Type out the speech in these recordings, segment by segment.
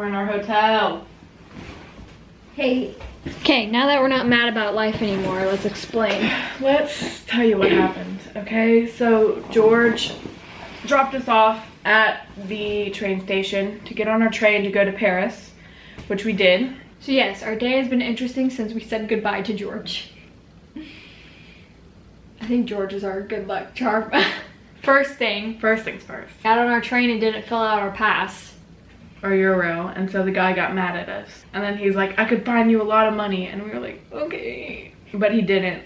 We're in our hotel. Hey. Okay, now that we're not mad about life anymore, let's explain. Let's tell you what happened, okay? So George dropped us off at the train station to get on our train to go to Paris, which we did. So yes, our day has been interesting since we said goodbye to George. I think George is our good luck charm. First things first. Got on our train and didn't fill out our pass. Or euro, and so the guy got mad at us. And then he's like, I could find you a lot of money. And we were like, okay. But he didn't,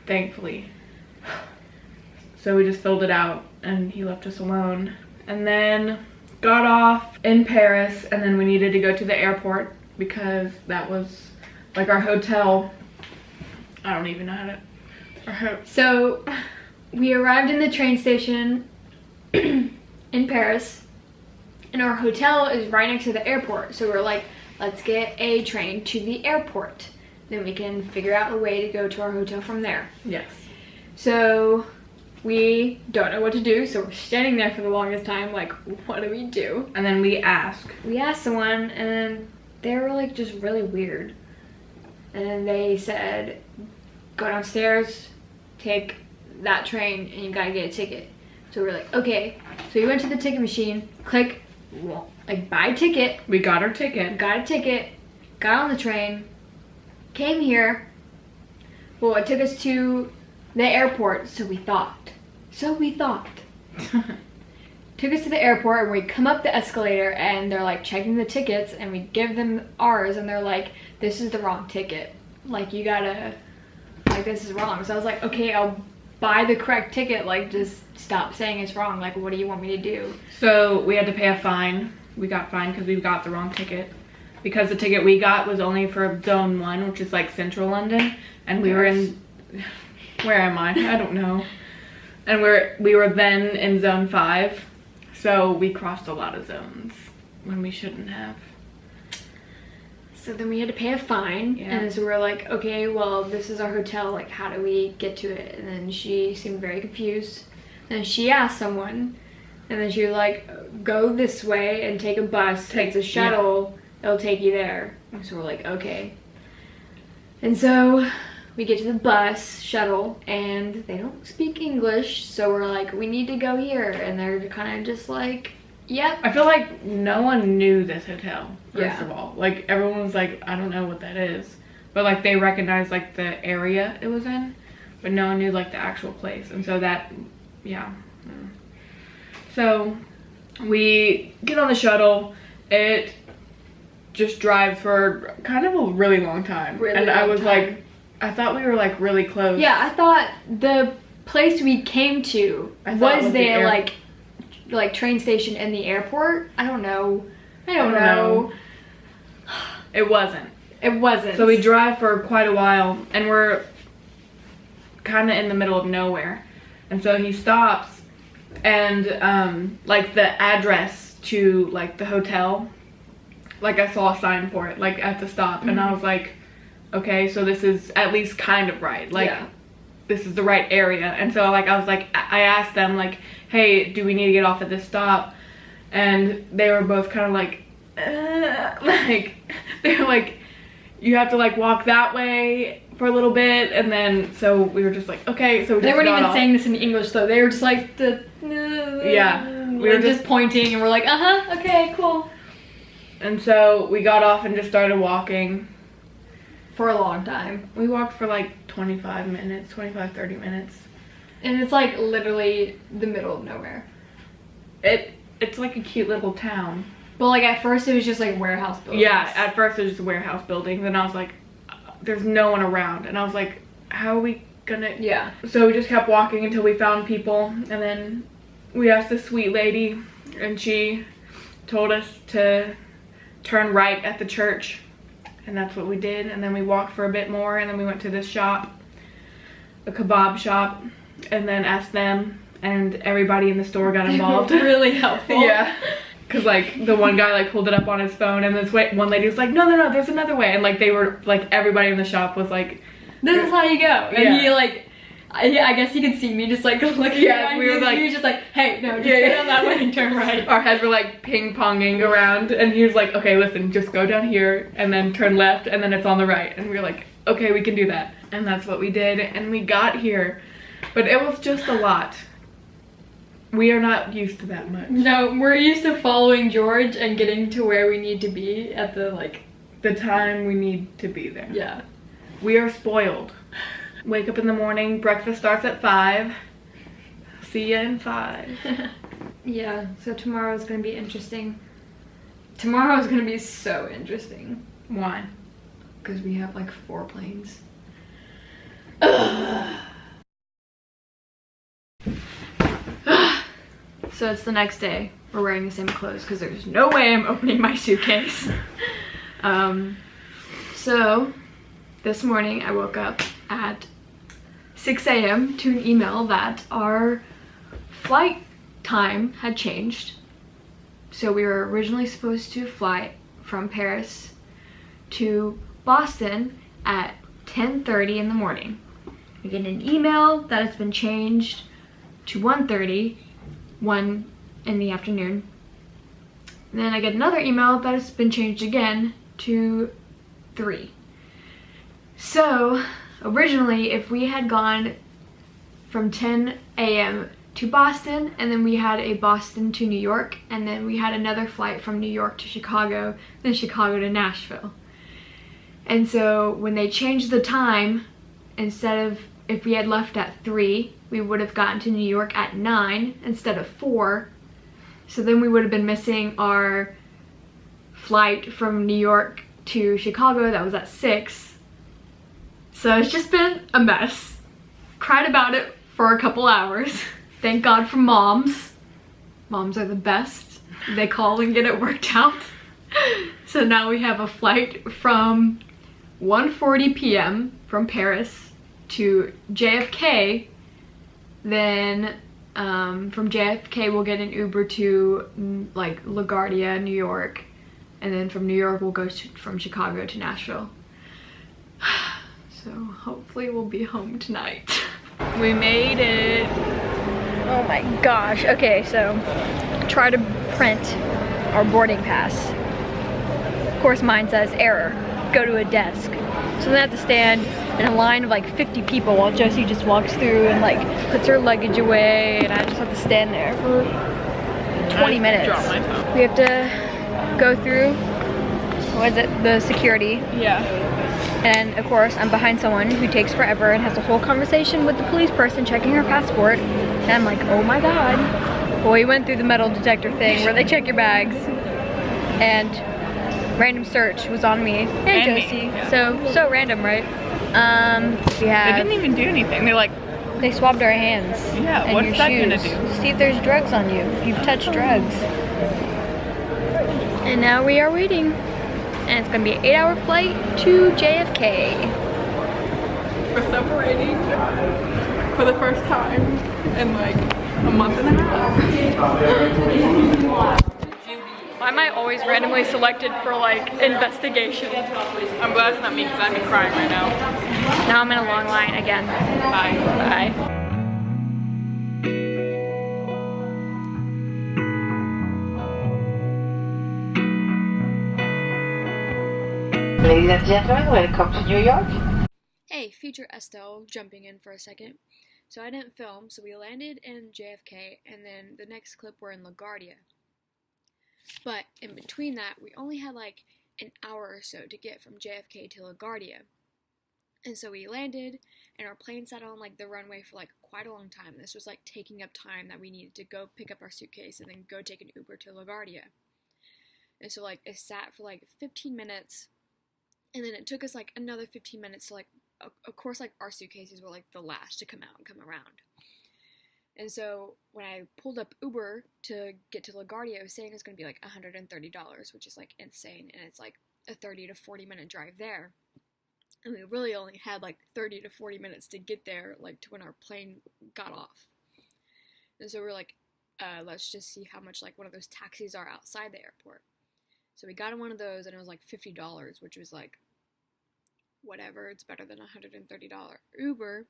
thankfully. So we just filled it out and he left us alone. And then got off in Paris, and then we needed to go to the airport because that was like our hotel. I don't even know how to, So we arrived in the train station in Paris. And our hotel is right next to the airport. So we're like, let's get a train to the airport. Then we can figure out a way to go to our hotel from there. Yes. So we don't know what to do. So we're standing there for the longest time. Like, what do we do? And then we asked someone, and they were like just really weird. And then they said, go downstairs, take that train, and you gotta get a ticket. So we're like, okay. So we went to the ticket machine, click, like buy ticket. We got our ticket. Got a ticket, got on the train, came here. Well, it took us to the airport, so we thought. Took us to the airport, and we come up the escalator, and they're like checking the tickets, and we give them ours, and they're like, this is the wrong ticket. Like, you gotta, like, this is wrong. So I was like, okay, I'll buy the correct ticket. Like, just stop saying it's wrong. Like, what do you want me to do? So we had to pay a fine. We got fined because we got the wrong ticket. Because the ticket we got was only for Zone 1, which is like Central London. And we were in, where am I? I don't know. And we were then in Zone 5. So we crossed a lot of zones when we shouldn't have. So then we had to pay a fine, and so we were like, okay, well, this is our hotel, like, how do we get to it? And then she seemed very confused. And she asked someone, and then she was like, go this way and take a bus, take the shuttle, it'll take you there. And so we're like, okay. And so we get to the bus, shuttle, and they don't speak English, so we're like, we need to go here. And they're kind of just like, yep. I feel like no one knew this hotel, first of all. Like, everyone was like, I don't know what that is. But, like, they recognized, like, the area it was in. But no one knew, like, the actual place. And so that, So, we get on the shuttle. It just drives for kind of a really long time. I was like, I thought we were, like, really close. Yeah, I thought the place we came to was the like train station and the airport. I don't know. It wasn't. So we drive for quite a while, and we're kind of in the middle of nowhere. And so he stops, and like the address to like the hotel, like I saw a sign for it like at the stop, and I was like, okay, so this is at least kind of right. Like, this is the right area. And so like I was like, I asked them like, hey, do we need to get off at this stop? And they were both kind of like, like, they were like, you have to like walk that way for a little bit. And then so we were just like, okay. So we they just weren't got even off. saying this in English though. They were just like we were just pointing, and we're like, okay, cool. And so we got off and just started walking for a long time. We walked for like 30 minutes. And it's like literally the middle of nowhere. It's like a cute little town. But like at first it was just like warehouse buildings. Yeah, at first it was just a warehouse building. Then I was like, there's no one around. And I was like, how are we gonna... Yeah. So we just kept walking until we found people. And then we asked this sweet lady, and she told us to turn right at the church. And that's what we did. And then we walked for a bit more, and then we went to this shop, a kebab shop, and then asked them, and everybody in the store got involved. Really helpful. Yeah. Cause like the one guy like pulled it up on his phone, and this one lady was like, no, there's another way. And like they were like, everybody in the shop was like, this is how you go. And he like I guess he could see me just like looking Yeah, we were like, he was just like, hey, no, just go down that way and turn right. Our heads were like ping-ponging around, and he was like, okay, listen, just go down here and then turn left and then it's on the right. And we were like, okay, we can do that. And that's what we did, and we got here. But it was just a lot. We are not used to that much. No, we're used to following George and getting to where we need to be at the time we need to be there. Yeah. We are spoiled. Wake up in the morning, breakfast starts at 5. See ya in 5. Yeah, so tomorrow's gonna be interesting. Tomorrow's gonna be so interesting. Why? Because we have like 4 planes. So it's the next day. We're wearing the same clothes because there's no way I'm opening my suitcase. So this morning I woke up at 6 a.m. to an email that our flight time had changed. So we were originally supposed to fly from Paris to Boston at 10:30 in the morning. We get an email that it's been changed to 1:30, 1 in the afternoon. And then I get another email that it's been changed again to 3. So originally, if we had gone from 10 a.m. to Boston, and then we had a Boston to New York, and then we had another flight from New York to Chicago, then Chicago to Nashville. And so when they changed the time, instead of, if we had left at 3, we would have gotten to New York at 9 instead of 4. So then we would have been missing our flight from New York to Chicago that was at 6. So it's just been a mess. Cried about it for a couple hours. Thank God for moms. Moms are the best. They call and get it worked out. So now we have a flight from 1:40 p.m. from Paris to JFK. Then from JFK we'll get an Uber to like LaGuardia, New York. And then from New York we'll go from Chicago to Nashville. So hopefully we'll be home tonight. We made it. Oh my gosh. Okay, so try to print our boarding pass. Of course mine says error, go to a desk. So then I have to stand in a line of like 50 people while Josie just walks through and like puts her luggage away, and I just have to stand there for 20 minutes. We have to go through, what is it, the security. Yeah. And of course, I'm behind someone who takes forever and has a whole conversation with the police person checking her passport. And I'm like, oh my God. Well, we went through the metal detector thing where they check your bags. And random search was on me. Hey, And Josie. me, yeah. So random, right? We have... They didn't even do anything. They swabbed our hands. Yeah, and what's your that shoes. gonna do? See if there's drugs on you. If you've touched drugs. And now we are waiting. And it's gonna be an 8-hour flight to JFK. We're separating for the first time in like a month and a half. Why am I always randomly selected for like investigation? I'm glad it's not me because I'd be crying right now. Now I'm in a long line again. Bye. Bye. Ladies and gentlemen, welcome to New York. Hey, future Estelle jumping in for a second. So I didn't film, so we landed in JFK, and then the next clip we're in LaGuardia. But in between that, we only had like an hour or so to get from JFK to LaGuardia. And so we landed, and our plane sat on like the runway for like quite a long time. This was like taking up time that we needed to go pick up our suitcase and then go take an Uber to LaGuardia. And so like it sat for like 15 minutes. And then it took us like another 15 minutes to like, of course, like our suitcases were like the last to come out and come around. And so when I pulled up Uber to get to LaGuardia, it was saying it's going to be like $130, which is like insane. And it's like a 30 to 40 minute drive there. And we really only had like 30 to 40 minutes to get there, like to when our plane got off. And so we're like, let's just see how much like one of those taxis are outside the airport. So we got in one of those, and it was like $50, which was like, whatever, it's better than $130 Uber.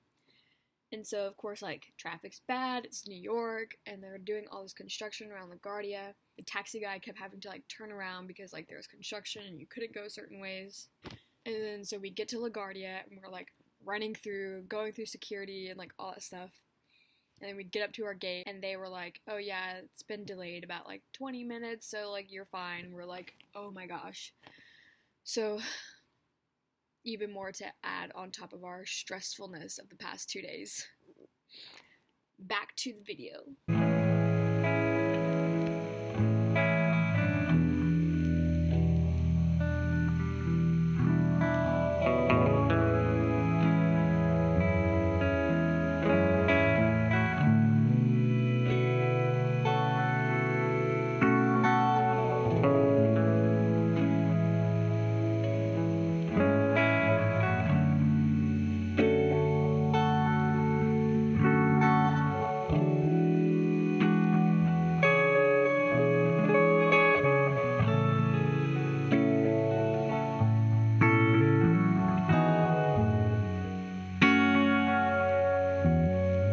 And so, of course, like, traffic's bad, it's New York, and they're doing all this construction around LaGuardia. The taxi guy kept having to, like, turn around because, like, there was construction and you couldn't go certain ways. And then, so we get to LaGuardia, and we're, like, running through, going through security and, like, all that stuff. And then we get up to our gate, and they were like, oh, yeah, it's been delayed about, like, 20 minutes, so, like, you're fine. And we're like, oh, my gosh. So, even more to add on top of our stressfulness of the past 2 days. Back to the video.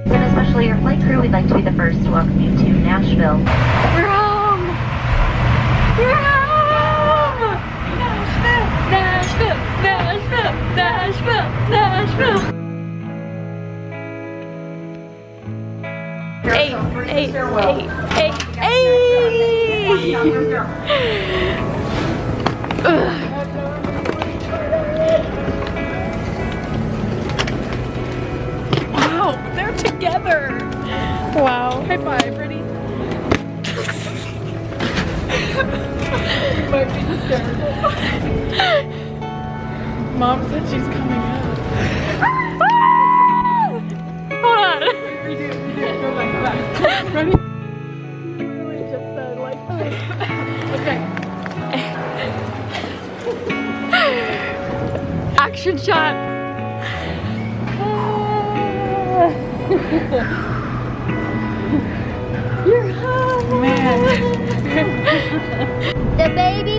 Especially your flight crew, we'd like to be the first to welcome you to Nashville. We're home! We're home! Nashville! Nashville! Nashville! Nashville! Nashville! Hey! Wow, they're together! Wow. High five, ready? Might be hysterical. Mom said she's coming up. Hold on. Redo. Go back. Ready? You really just said like that. Okay. Action shot. You're home, man. The baby